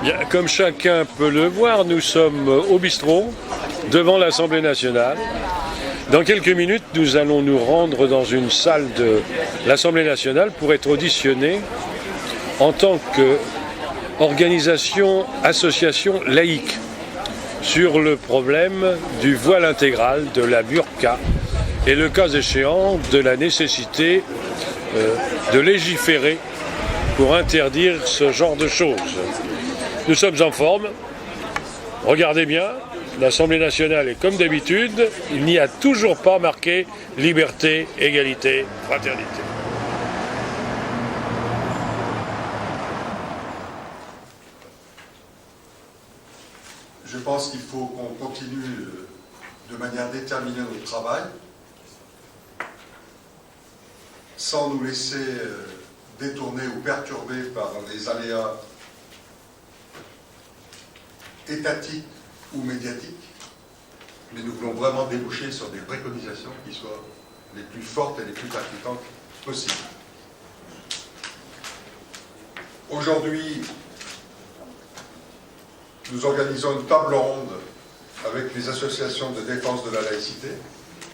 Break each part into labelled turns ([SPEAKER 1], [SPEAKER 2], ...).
[SPEAKER 1] Bien, comme chacun peut le voir, nous sommes au bistrot, devant l'Assemblée nationale. Dans quelques minutes, nous allons nous rendre dans une salle de l'Assemblée nationale pour être auditionnés en tant qu'organisation, association laïque sur le problème du voile intégral, de la burqa et le cas échéant de la nécessité de légiférer pour interdire ce genre de choses. Nous sommes en forme. Regardez bien, l'Assemblée nationale est comme d'habitude. Il n'y a toujours pas marqué liberté, égalité, fraternité.
[SPEAKER 2] Je pense qu'il faut qu'on continue de manière déterminée notre travail, sans nous laisser détourner ou perturber par les aléas étatiques ou médiatiques, mais nous voulons vraiment déboucher sur des préconisations qui soient les plus fortes et les plus percutantes possibles. Aujourd'hui, nous organisons une table ronde avec les associations de défense de la laïcité.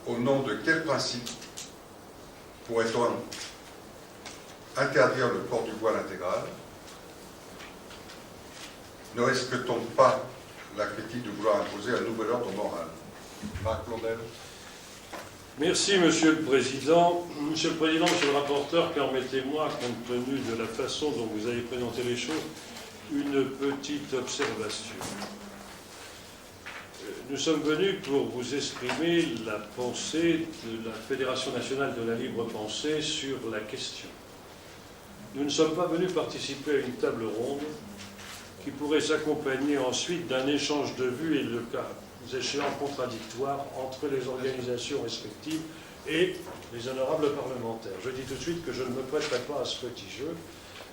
[SPEAKER 2] Au nom de quel principe pourrait-on interdire le port du voile intégral? Ne risque-t-on pas la critique de vouloir imposer un nouvel ordre moral? Marc Blondel.
[SPEAKER 1] Merci, Monsieur le Président. Monsieur le Président, Monsieur le rapporteur, permettez-moi, compte tenu de la façon dont vous avez présenté les choses, une petite observation. Nous sommes venus pour vous exprimer la pensée de la Fédération nationale de la libre pensée sur la question. Nous ne sommes pas venus participer à une table ronde qui pourrait s'accompagner ensuite d'un échange de vues et de cas échéants contradictoires entre les organisations respectives et les honorables parlementaires. Je dis tout de suite que je ne me prêterai pas à ce petit jeu.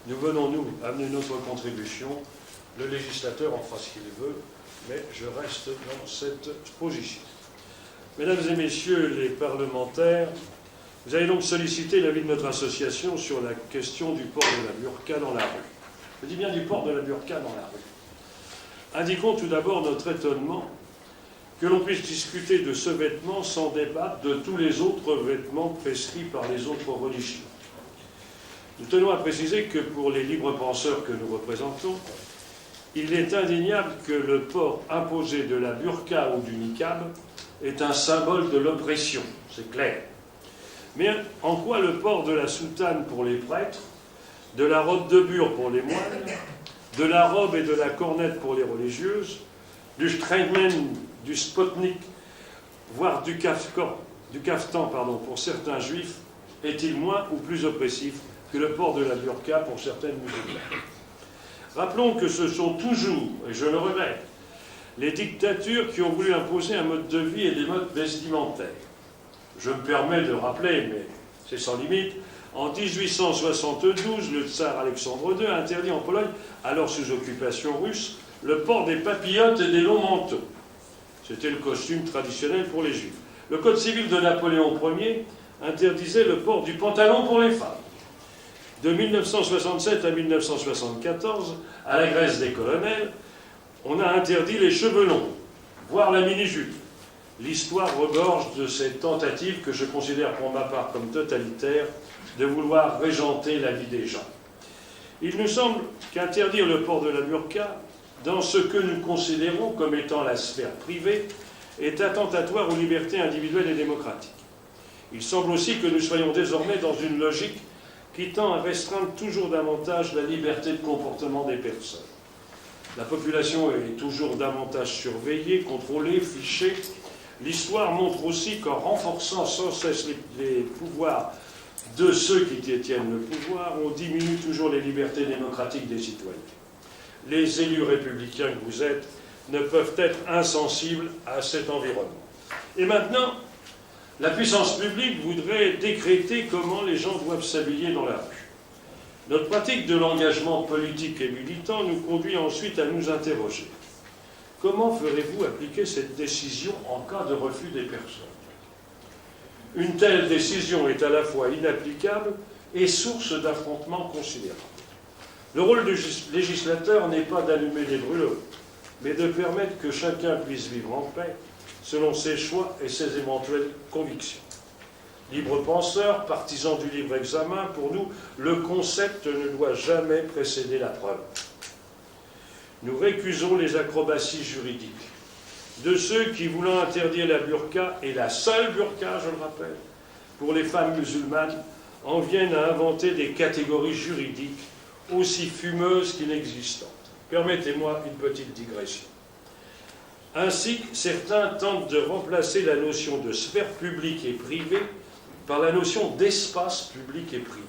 [SPEAKER 1] Nous venons, nous, amener notre contribution. Le législateur en fera ce qu'il veut, mais je reste dans cette position. Mesdames et messieurs les parlementaires, vous avez donc sollicité l'avis de notre association sur la question du port de la burqa dans la rue. Je dis bien du port de la burqa dans la rue. Indiquons tout d'abord notre étonnement que l'on puisse discuter de ce vêtement sans débattre de tous les autres vêtements prescrits par les autres religions. Nous tenons à préciser que pour les libres penseurs que nous représentons, il est indéniable que le port imposé de la burqa ou du niqab est un symbole de l'oppression, c'est clair. Mais en quoi le port de la soutane pour les prêtres, de la robe de bure pour les moines, de la robe et de la cornette pour les religieuses, du streitman, du spotnik, voire du kaftan pour certains juifs, est-il moins ou plus oppressif que le port de la burqa pour certaines musulmanes? Rappelons que ce sont toujours, et je le regrette, les dictatures qui ont voulu imposer un mode de vie et des modes vestimentaires. Je me permets de rappeler, mais c'est sans limite, en 1872, le tsar Alexandre II a interdit en Pologne, alors sous occupation russe, le port des papillotes et des longs manteaux. C'était le costume traditionnel pour les juifs. Le code civil de Napoléon Ier interdisait le port du pantalon pour les femmes. De 1967 à 1974, à la Grèce des colonels, on a interdit les cheveux longs, voire la mini-jupe. L'histoire regorge de ces tentatives que je considère pour ma part comme totalitaires de vouloir régenter la vie des gens. Il nous semble qu'interdire le port de la burqa, dans ce que nous considérons comme étant la sphère privée, est attentatoire aux libertés individuelles et démocratiques. Il semble aussi que nous soyons désormais dans une logique qui tend à restreindre toujours davantage la liberté de comportement des personnes. La population est toujours davantage surveillée, contrôlée, fichée. L'histoire montre aussi qu'en renforçant sans cesse les pouvoirs de ceux qui détiennent le pouvoir, on diminue toujours les libertés démocratiques des citoyens. Les élus républicains que vous êtes ne peuvent être insensibles à cet environnement. Et maintenant, la puissance publique voudrait décréter comment les gens doivent s'habiller dans la rue. Notre pratique de l'engagement politique et militant nous conduit ensuite à nous interroger. Comment ferez-vous appliquer cette décision en cas de refus des personnes? Une telle décision est à la fois inapplicable et source d'affrontements considérables. Le rôle du législateur n'est pas d'allumer les brûlots, mais de permettre que chacun puisse vivre en paix selon ses choix et ses éventuelles convictions. Libre penseur, partisan du libre examen, pour nous, le concept ne doit jamais précéder la preuve. Nous récusons les acrobaties juridiques de ceux qui, voulant interdire la burqa, et la seule burqa, je le rappelle, pour les femmes musulmanes, en viennent à inventer des catégories juridiques aussi fumeuses qu'inexistantes. Permettez-moi une petite digression. Ainsi, certains tentent de remplacer la notion de sphère publique et privée par la notion d'espace public et privé.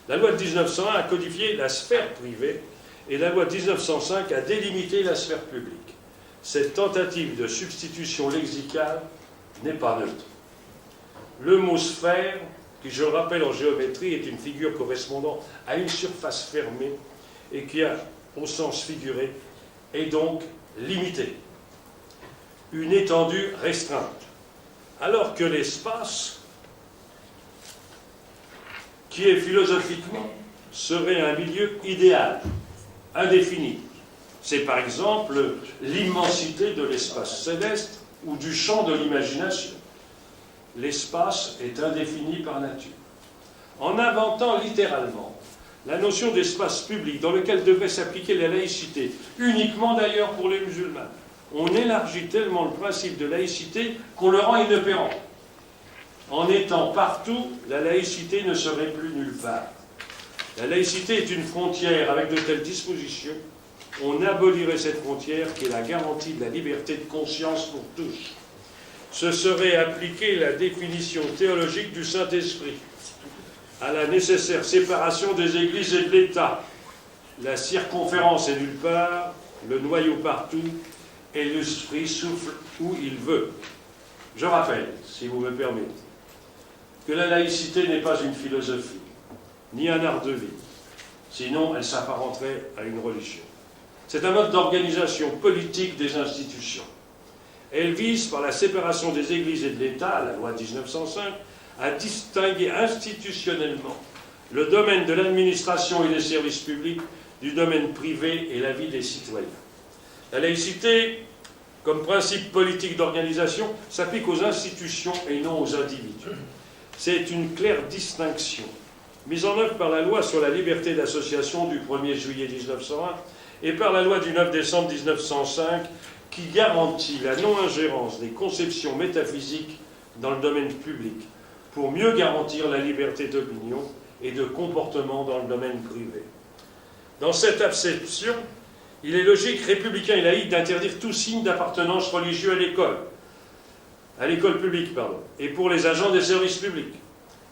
[SPEAKER 1] La loi de 1901 a codifié la sphère privée et la loi de 1905 a délimité la sphère publique. Cette tentative de substitution lexicale n'est pas neutre. Le mot sphère, qui, je le rappelle en géométrie, est une figure correspondant à une surface fermée et qui a, au sens figuré, est donc limitée. Une étendue restreinte. Alors que l'espace, qui est philosophiquement, serait un milieu idéal, indéfini. C'est par exemple l'immensité de l'espace céleste ou du champ de l'imagination. L'espace est indéfini par nature. En inventant littéralement la notion d'espace public dans lequel devrait s'appliquer la laïcité, uniquement d'ailleurs pour les musulmans, on élargit tellement le principe de laïcité qu'on le rend inopérant. En étant partout, la laïcité ne serait plus nulle part. La laïcité est une frontière. Avec de telles dispositions, on abolirait cette frontière qui est la garantie de la liberté de conscience pour tous. Ce serait appliquer la définition théologique du Saint-Esprit à la nécessaire séparation des églises et de l'État. La circonférence est nulle part, le noyau partout, et l'esprit souffle où il veut. Je rappelle, si vous me permettez, que la laïcité n'est pas une philosophie, ni un art de vie, sinon elle s'apparenterait à une religion. C'est un mode d'organisation politique des institutions. Elle vise, par la séparation des églises et de l'État, la loi 1905, à distinguer institutionnellement le domaine de l'administration et des services publics du domaine privé et la vie des citoyens. La laïcité, comme principe politique d'organisation, s'applique aux institutions et non aux individus. C'est une claire distinction, mise en œuvre par la loi sur la liberté d'association du 1er juillet 1901 et par la loi du 9 décembre 1905, qui garantit la non-ingérence des conceptions métaphysiques dans le domaine public, pour mieux garantir la liberté d'opinion et de comportement dans le domaine privé. Dans cette acception, il est logique, républicain et laïque, d'interdire tout signe d'appartenance religieux à l'école publique, et pour les agents des services publics.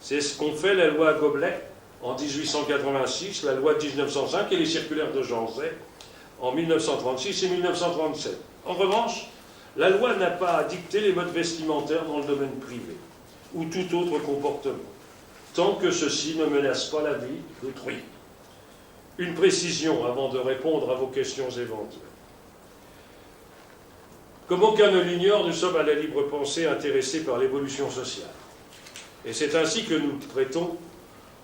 [SPEAKER 1] C'est ce qu'ont fait la loi Goblet en 1886, la loi de 1905 et les circulaires de Jean Zay en 1936 et 1937. En revanche, la loi n'a pas à dicter les modes vestimentaires dans le domaine privé ou tout autre comportement, tant que ceci ne menace pas la vie d'autrui. Une précision avant de répondre à vos questions éventuelles. Comme aucun ne l'ignore, nous sommes à la libre pensée intéressés par l'évolution sociale. Et c'est ainsi que nous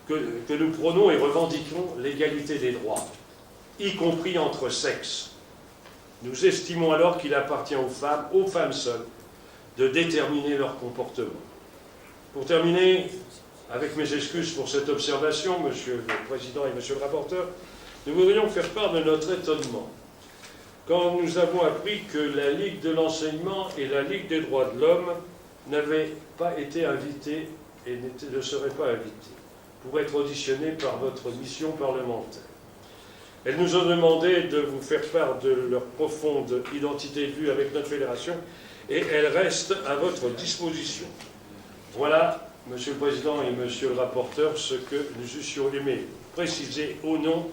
[SPEAKER 1] nous prônons et revendiquons l'égalité des droits, y compris entre sexes. Nous estimons alors qu'il appartient aux femmes seules, de déterminer leur comportement. Pour terminer, avec mes excuses pour cette observation, Monsieur le Président et Monsieur le rapporteur, nous voudrions faire part de notre étonnement quand nous avons appris que la Ligue de l'enseignement et la Ligue des droits de l'homme n'avaient pas été invitées et ne seraient pas invitées pour être auditionnées par votre mission parlementaire. Elles nous ont demandé de vous faire part de leur profonde identité de vue avec notre fédération et elles restent à votre disposition. Voilà, Monsieur le Président et Monsieur le rapporteur, ce que nous eussions aimé préciser au nom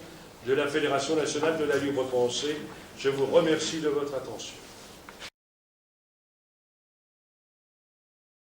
[SPEAKER 1] de la Fédération nationale de la libre pensée. Je vous remercie de votre attention.